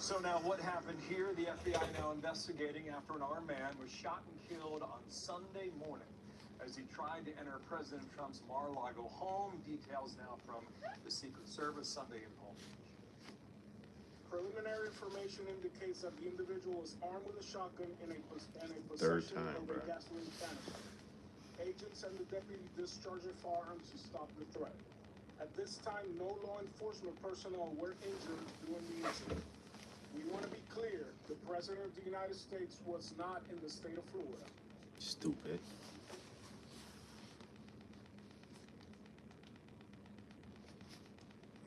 So now what happened here? The FBI now investigating after an armed man was shot and killed on Sunday morning as he tried to enter President Trump's Mar-a-Lago home. Details now from the Secret Service Sunday in Palm Beach. Preliminary information indicates that the individual was armed with a shotgun and a Third possession time, of bro. a gasoline canister. Agents and the deputy discharged their firearms to stop the threat. At this time, no law enforcement personnel were injured during the incident. We want to be clear, the President of the United States was not in the state of Florida. Stupid.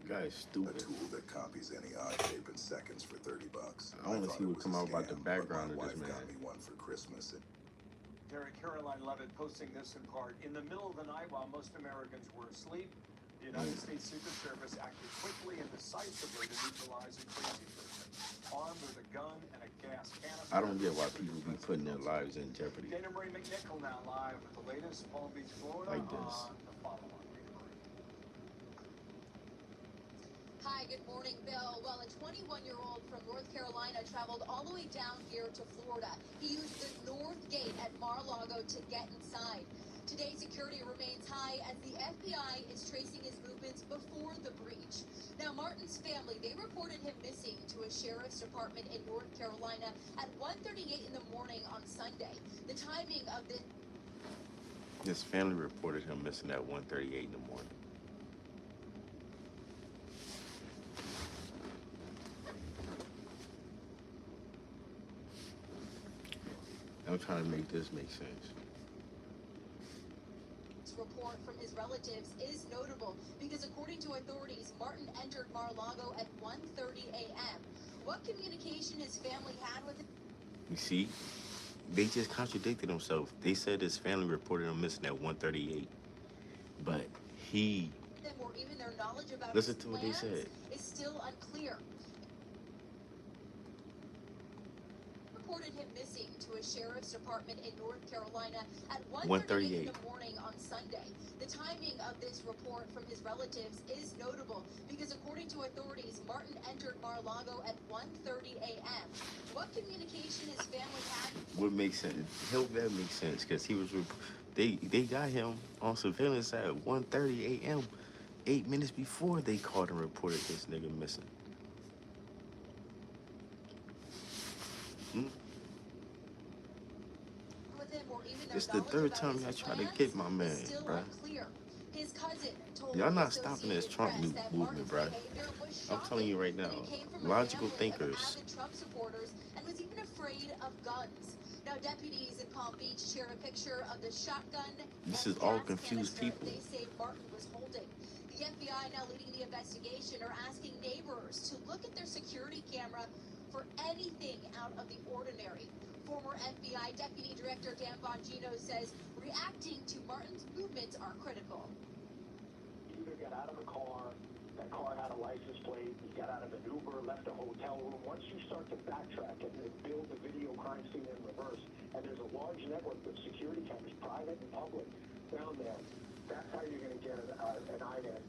You guys A stupid. tool that copies any odd shape in seconds for $30. I wanna thought see it what was come a out about the scam, background but my of this wife got man. me one for Christmas. Derek Caroline Levitt posting this in part. In the middle of the night while most Americans were asleep, the United States Secret Service acted quickly and decisively to neutralize a crazy person, armed with a gun and a gas canister. I don't get why people be putting their lives in jeopardy. Dana Marie McNichol now live with the latest Palm Beach, Florida Like this. on the follow-on. Dana Marie. Hi, good morning, Bill. Well, a 21-year-old from North Carolina traveled all the way down here to Florida. He used the north gate at Mar-a-Lago to get inside. Today, security remains high as the FBI is tracing his movements before the breach. Now, Martin's family, they reported him missing to a sheriff's department in North Carolina at 1:38 in the morning on Sunday. The timing of this... His family reported him missing at 1:38 in the morning. I'm trying to make this make sense. report from his relatives is notable because according to authorities, Martin entered Mar-a-Lago at 1:30 a.m. What communication his family had with him? You see, they just contradicted themselves. They said his family reported him missing at 1:38, but he... Or even their knowledge about Listen his to what they plans said. is still unclear. Reported him missing to a sheriff's department in North Carolina at 1:38 in the morning on Sunday. The timing of this report from his relatives is notable because according to authorities, Martin entered Mar-a-Lago at 1:30 a.m. What communication his family had? What makes sense? Help that makes sense because he was... They got him on surveillance at 1:30 a.m. 8 minutes before they called and reported this nigga missing. It's the third time y'all try to get my man, bruh. Y'all not stopping this Trump movement, bruh. I'm telling you right now, logical thinkers. Trump supporters and was even afraid of guns. Now, deputies in Palm Beach share a picture of the shotgun. This is all confused people. They say Martin was holding. The FBI now leading the investigation are asking neighbors to look at their security camera for anything out of the ordinary. Former FBI Deputy Director Dan Bongino says reacting to Martin's movements are critical. He either got out of the car, that car had a license plate, he got out of an Uber, left a hotel room. Once you start to backtrack and build the video crime scene in reverse, and there's a large network of security cameras, private and public, down there, that's how you're going to get an INET.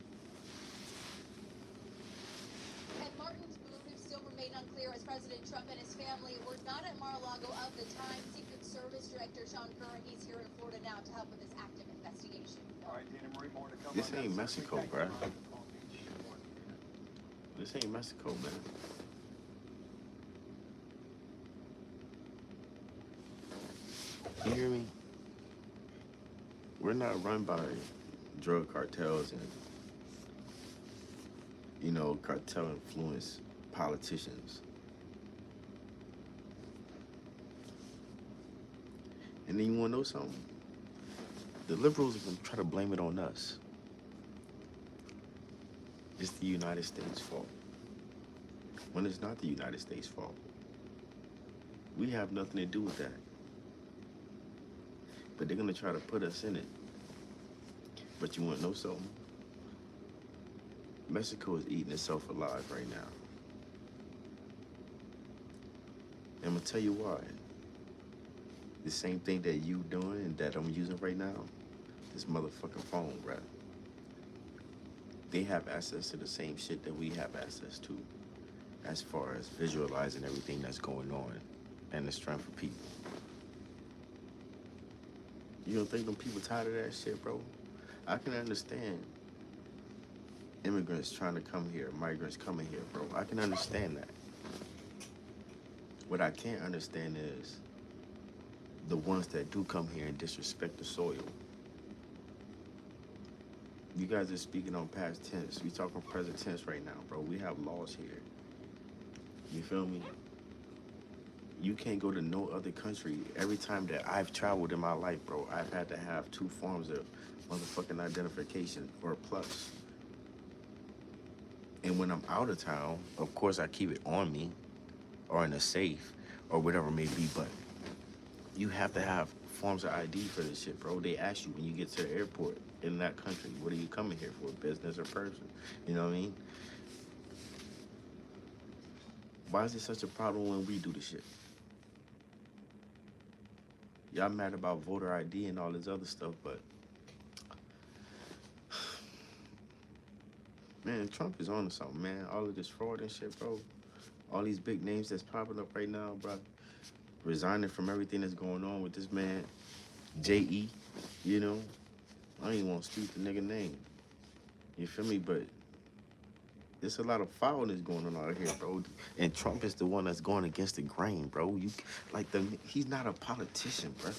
And Martin's movements still remain unclear as President Trump and his family were not at Mar-a-Lago of the time. Secret Service Director Sean Curran, he's here in Florida now to help with this active investigation. All right, Dana Marie, more to come. This on ain't that. Mexico, Thank you. bruh. Palm Beach. This ain't Mexico, man. You hear me? We're not run by drug cartels and, you know, cartel-influenced politicians. And then you want to know something? The liberals are going to try to blame it on us. it's the United States' fault. When it's not the United States' fault. We have nothing to do with that. But they're gonna try to put us in it. But you wanna know something? Mexico is eating itself alive right now. I'm gonna tell you why. The same thing that you doing and that I'm using right now, this motherfucking phone, bruh. They have access to the same shit that we have access to as far as visualizing everything that's going on and the strength of people. You don't think them people tired of that shit, bro? I can understand immigrants trying to come here, migrants coming here, bro. I can understand that. What I can't understand is the ones that do come here and disrespect the soil. You guys are speaking on past tense. We talking present tense right now, bro. We have laws here. You feel me? You can't go to no other country. Every time that I've traveled in my life, bro, I've had to have 2 forms of motherfucking identification or plus. And when I'm out of town, of course I keep it on me or in a safe or whatever it may be, but you have to have forms of ID for this shit, bro. They ask you when you get to the airport in that country, what are you coming here for, business or person? You know what I mean? Why is it such a problem when we do the shit? Y'all mad about voter ID and all this other stuff, but man, Trump is on to something, man. All of this fraud and shit, bro. All these big names that's popping up right now, bro. Resigning from everything that's going on with this man, J.E., you know? I don't even want to speak the nigga name. You feel me? But there's a lot of foulness going on out here, bro. And Trump is the one that's going against the grain, bro. He's not a politician, bro.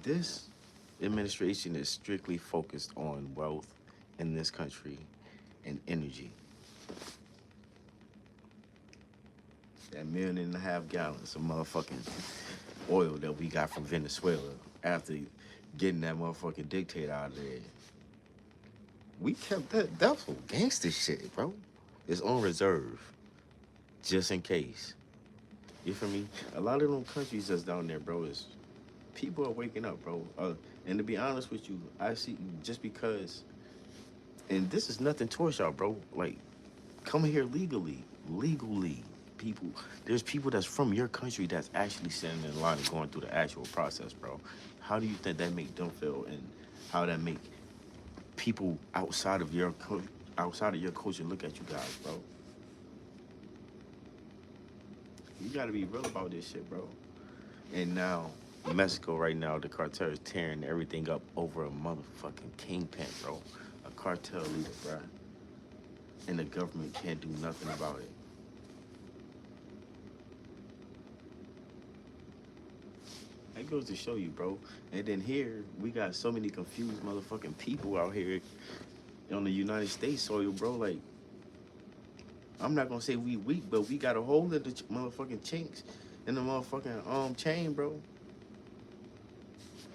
This administration is strictly focused on wealth in this country and energy. That 1.5 million gallons of motherfucking oil that we got from Venezuela after getting that motherfucking dictator out of there. We kept that. That's some gangster shit, bro. It's on reserve, just in case. You feel me? A lot of them countries that's down there, bro, is people are waking up, bro. And to be honest with you, I see just because, and this is nothing towards y'all, bro. Like, come here legally. People, there's people that's from your country that's actually standing in line and going through the actual process, bro. How do you think that make them feel, and how that make people outside of your culture look at you guys, bro? You gotta be real about this shit, bro. And now, Mexico right now, the cartel is tearing everything up over a motherfucking kingpin, bro. A cartel leader, bro. And the government can't do nothing about it. That goes to show you, bro. And then here, we got so many confused motherfucking people out here on the United States soil, bro. Like, I'm not gonna say we weak, but we got a hole in the motherfucking chinks in the motherfucking chain, bro.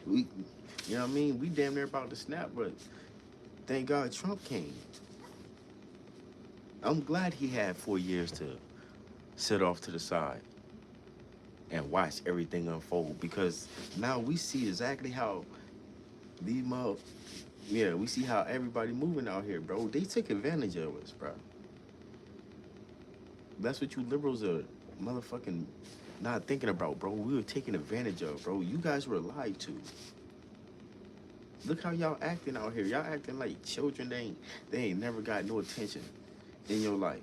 You know what I mean? We damn near about to snap, but thank God Trump came. I'm glad he had 4 years to sit off to the side and watch everything unfold, because now we see exactly how we see how everybody moving out here, bro. They took advantage of us, bro. That's what you liberals are motherfucking not thinking about, bro. We were taken advantage of, bro. You guys were lied to. Look how y'all acting out here. Y'all acting like children. They ain't never got no attention in your life.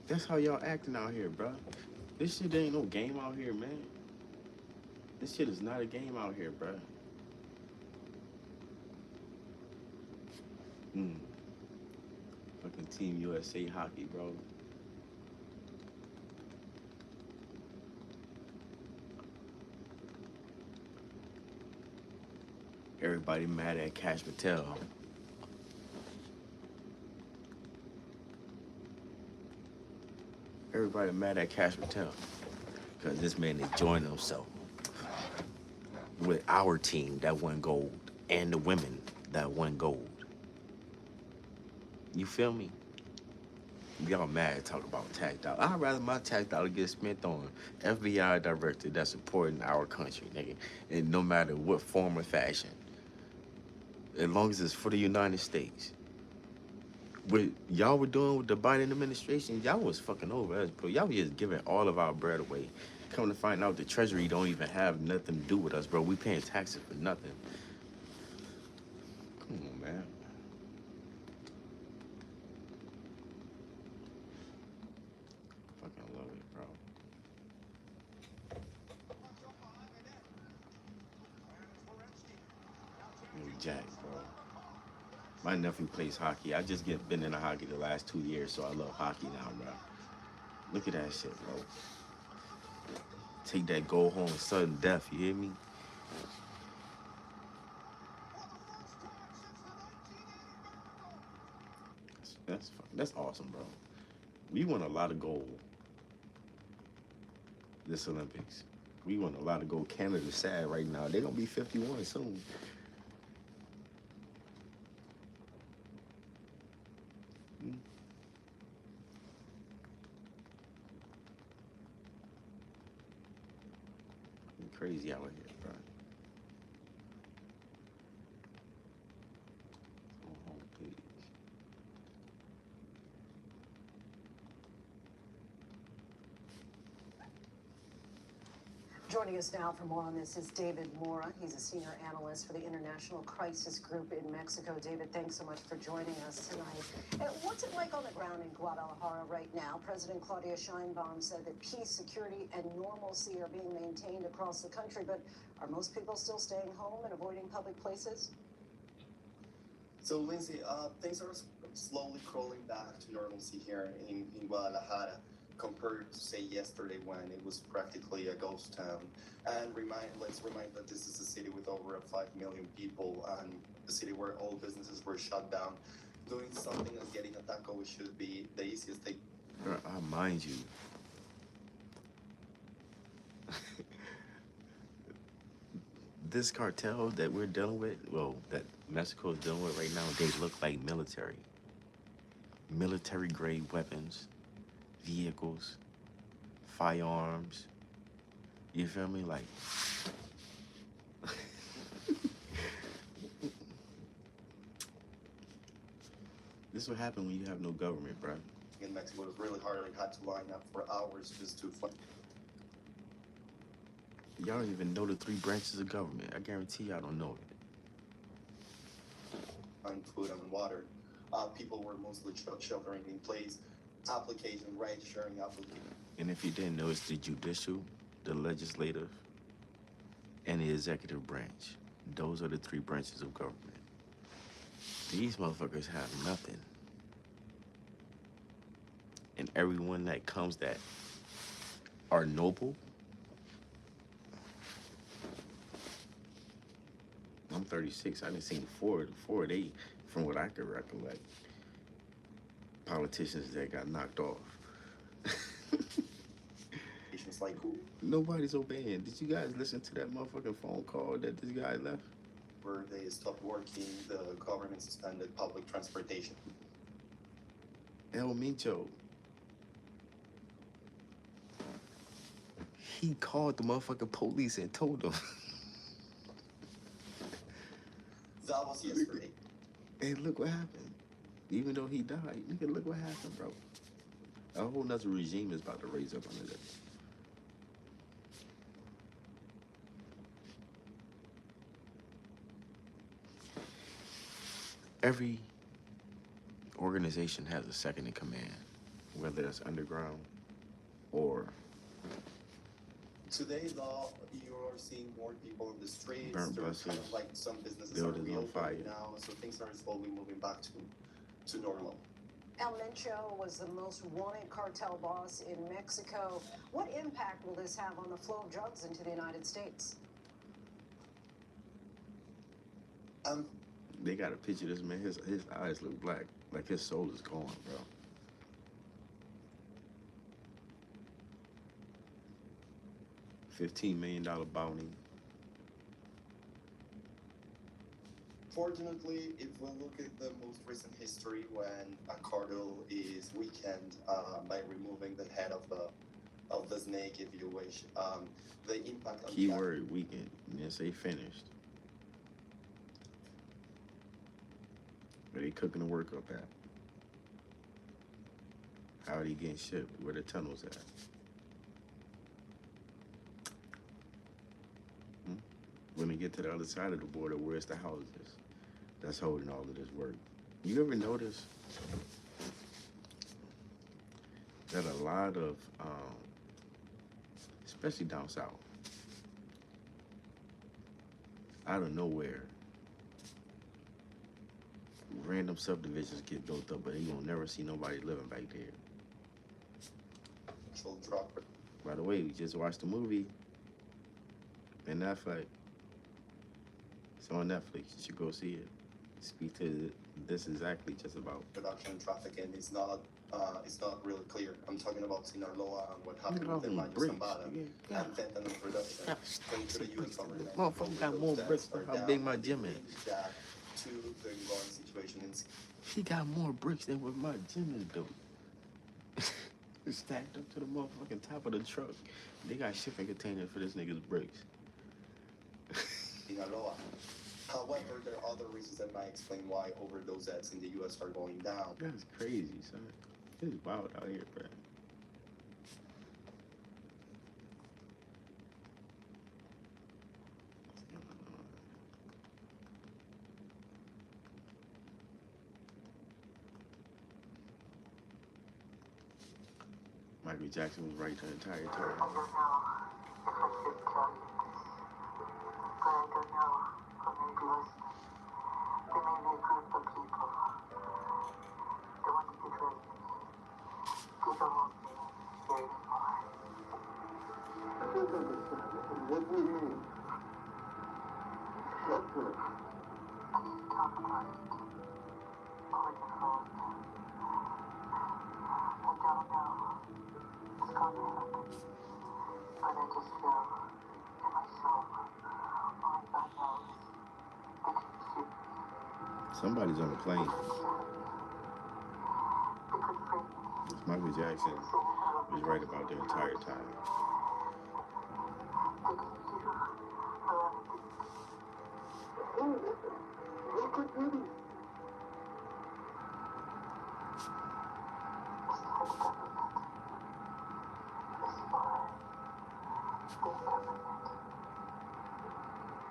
That's how y'all acting out here, bro. This shit ain't no game out here, man. This shit is not a game out here, bro. Fucking Team USA hockey, bro. Everybody mad at Cash Patel. Everybody mad at Cash Patel because this man enjoying himself. with our team that won gold and the women that won gold. You feel me? Y'all mad talk about tax dollar. I'd rather my tax dollar get spent on FBI director that's supporting our country, nigga. And no matter what form or fashion. As long as it's for the United States. What y'all were doing with the Biden administration, y'all was fucking over us, bro. Y'all was just giving all of our bread away. Come to find out the Treasury don't even have nothing to do with us, bro. We paying taxes for nothing. Come on, man. Fucking love it, bro. New Jack, bro. My nephew plays hockey. I just been into hockey the last 2 years, so I love hockey now, bro. Look at that shit, bro. Take that goal home sudden death, you hear me? That's awesome, bro. We won a lot of gold this Olympics. We won a lot of gold. Canada's sad right now. They're gonna be 51 soon. Crazy out here, bro. On homepage. Joining us now for more on this is David Mora. He's a senior analyst for the International Crisis Group in Mexico. David, thanks so much for joining us tonight. What's it like on the ground in Guadalajara right now? President Claudia Sheinbaum said that peace, security, and normalcy are being maintained across the country, but are most people still staying home and avoiding public places? So, Lindsay, things are slowly crawling back to normalcy here in Guadalajara, compared to, say, yesterday when it was practically a ghost town. And let's remind that this is a city with over 5 million people, and a city where all businesses were shut down. Doing something as getting a taco should be the easiest thing. I mind you. This cartel that we're dealing with, well, that Mexico is dealing with right now, they look like military. Military grade weapons, vehicles, firearms. You feel me? Like, this is what happens when you have no government, bro. In Mexico, it was really hard. I had to line up for hours just to find. Y'all don't even know the 3 branches of government. I guarantee y'all don't know it. Find food and water. People were mostly sheltering in place. Application, ride-sharing application. And if you didn't know, it's the judicial, the legislative, and the executive branch. Those are the 3 branches of government. These motherfuckers have nothing. And everyone that comes that are noble. I'm 36. I done seen four of they, from what I can recollect, politicians that got knocked off. It's like who? Nobody's obeying. Did you guys listen to that motherfucking phone call that this guy left? Where they stopped working, the government suspended public transportation. El Mincho. He called the motherfucking police and told them. That was yesterday. And look what happened. Even though he died, nigga, look what happened, bro. A whole nother regime is about to raise up under this. Every organization has a second in command, whether it's underground or Today, though, you are seeing more people on the streets. Burnt There's kind buses, of like some businesses are buildings on fire. reopening now, so things are slowly moving back to normal. El Mencho was the most wanted cartel boss in Mexico. What impact will this have on the flow of drugs into the United States? They got a picture of this man. His eyes look black, like his soul is gone, bro. $15 million bounty. Fortunately, if we look at the most recent history, when a cartel is weakened by removing the head of the snake, if you wish, the impact on the Keyword weekend. And then say finished. Where they cooking the work up at? How are they getting shipped? Where the tunnels at? When they get to the other side of the border, where's the houses that's holding all of this work? You ever notice that a lot of, especially down south, out of nowhere, random subdivisions get built up, but you gonna never see nobody living back there. actual drug. By the way, we just watched the movie, Ben Affleck. It's on Netflix. You should go see it. Speak to this exactly just about. Production and trafficking is not really clear. I'm talking about Sinaloa and what happened with the Mayo Zambada and fentanyl production into the U.S. government. Motherfucker got more bricks than how big my gym is. That to the ongoing situation in He got more bricks than what my gym is doing. It's stacked up to the motherfucking top of the truck. They got shipping containers for this nigga's bricks. Sinaloa. However, there are other reasons that might explain why overdose deaths in the U.S. are going down. That's crazy, son. It's wild out here, bro. Michael Jackson was right the entire time. I don't know if I should tell you this, but I don't know who may be listening. There may be a group of people that want to betray me. They don't want me here anymore. I don't understand. What do you mean? Shelter. I need to talk about it. Over the phone. I don't know. It's going to happen. But I just feel in my soul, only God knows, that he should shoot me. Somebody's on the plane. They could free me. Michael Jackson was right about the entire time. They could do a lot of things. They could do this. It's not the government. It's for the government. But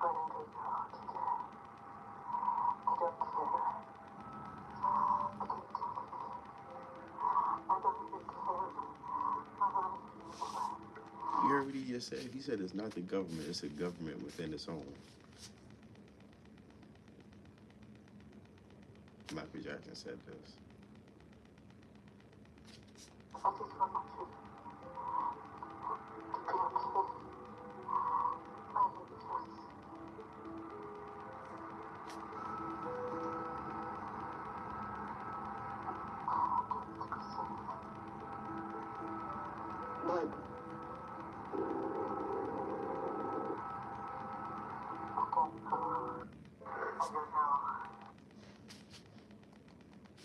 I don't know how to do it. I don't care. I can't do anything. I don't even care my life anymore. You heard what he just said? He said it's not the government, it's a government within its own. Michael Jackson said this. I just want you to be okay. I need just... Mike. I don't know.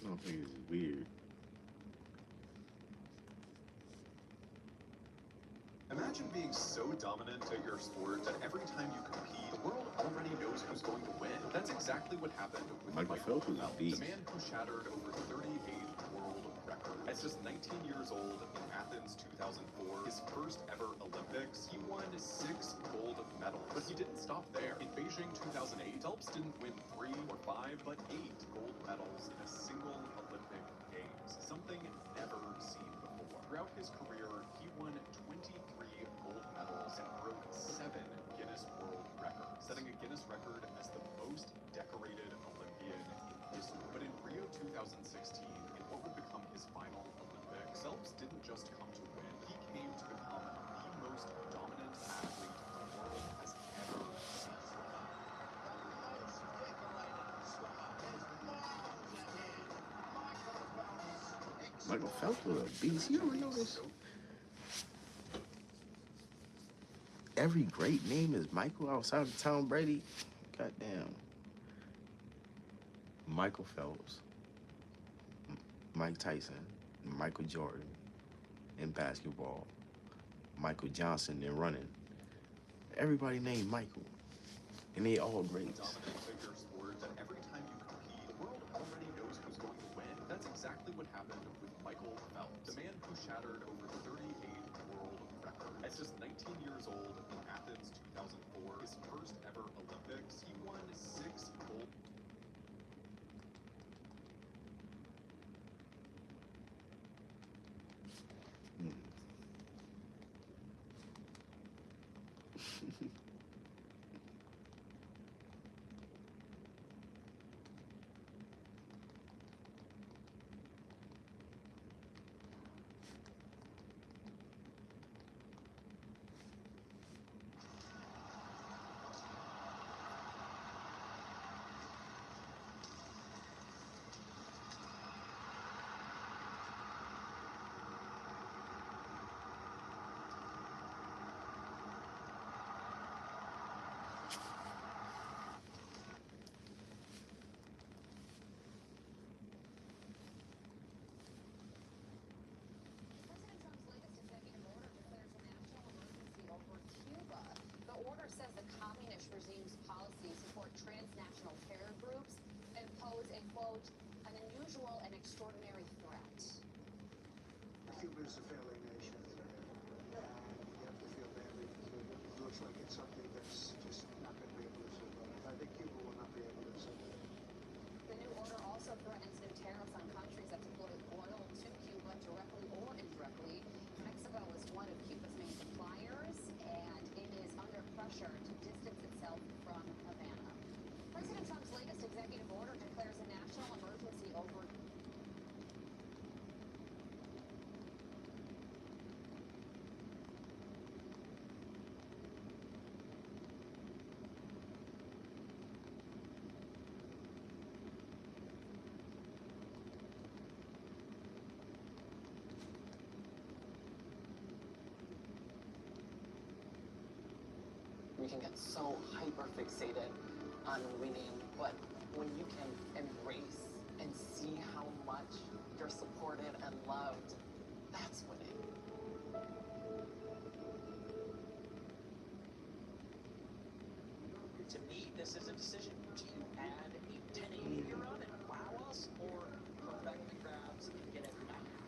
I don't think this is weird. Imagine being so dominant at your sport that every time you compete, the world already knows who's going to win. That's exactly what happened with Michael Phelps was a Phelps, beast. the man who shattered over 38 world records. At just 19 years old in Athens 2004, his first ever Olympics, he won 6 gold medals. But he didn't stop there. In Beijing 2008, Phelps didn't win 3 or 5, but 8 gold medals in a single Olympic Games, something never seen before. Throughout his career, he won 23 gold medals and broke 7 Guinness World Records, setting a Guinness record as the most decorated Olympian in history. But in Rio 2016, in what would become his final Olympics, Phelps didn't just come to win, he came to become the most dominant athlete the world has ever seen. Michael Phelps was a beast. You ever notice? Every great name is Michael outside of Tom Brady. Goddamn. Michael Phelps, Mike Tyson, Michael Jordan in basketball, Michael Johnson in running. Everybody named Michael, and they all greats. Dominant figure sport that every time you compete, the world already knows who's going to win. That's exactly what happened with Michael Phelps, the man who shattered over 38 world records. At just 19 years old in Athens 2004, his first ever Olympics, he won 6 gold. President Trump's latest executive order declares a national emergency over Cuba. The order says the communist regime's policies support transnational terror groups and pose a, quote, an unusual and extraordinary threat. Cuba is a failing nation, and you have to feel badly because it looks like it's something that's just not going to be able to survive. I think Cuba will not be able to survive. The new order also threatens new tariffs on countries that deploy oil to Cuba directly or indirectly. Mexico is one of Cuba's main suppliers, and it is under pressure to distance itself from Havana. President Trump's latest executive order declares a national emergency over We can get so hyper fixated on winning, but when you can embrace and see how much you're supported and loved, that's winning. To me, this is a decision. Do you add a 1080 here on and wow us, or perfect the grabs and get it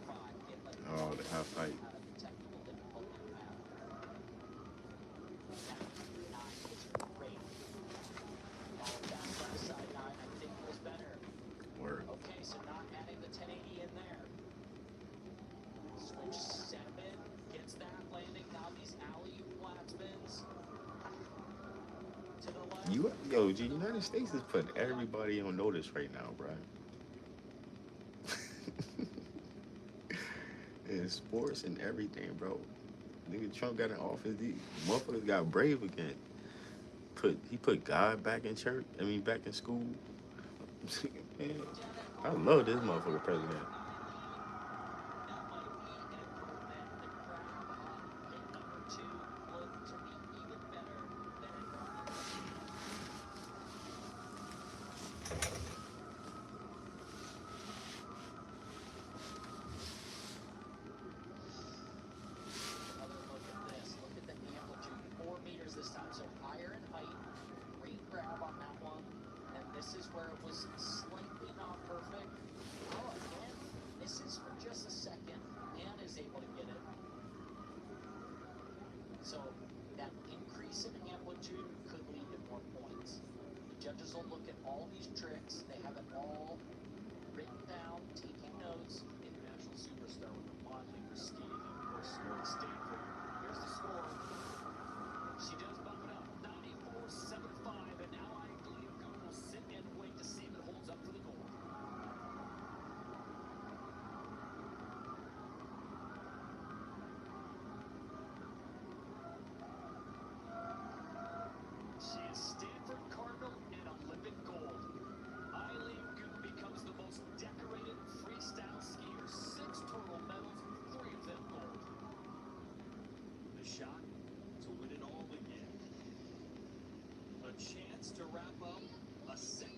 95, get like Oh, the half height. technical difficulty you have? That 9 is great. All of that left side 9, I think, was better. Word. Okay, so not adding the 1080 in there. Switch 7 gets that landing. Now these alley-oop flat spins. To the left. Yo, the United States is putting everybody on notice right now, bro. In sports and everything, bro. Nigga, Trump got in office. These motherfuckers got brave again. He put God back in church. I mean, back in school. Man, I love this motherfucker president. Another look at this. Look at the amplitude. 4 meters this time, so higher in height. Great grab on that one. And this is where it was slightly not perfect. Oh, again, misses for just a second and is able to get it. So that increase in amplitude could lead to more points. The judges will look at all these tricks. They have it all written down, taking notes. International superstar with a modeling for skating, of course, scored Stanford. Here's the score. She does bump it up, 94-75, and now I believe Google will sit and wait to see if it holds up for the goal. She is Stanford Cardinal and Olympic gold. Eileen Gu becomes the most decorated freestyle skier. 6 total medals, 3 of them gold. The shot to win it all again. A chance to wrap up a second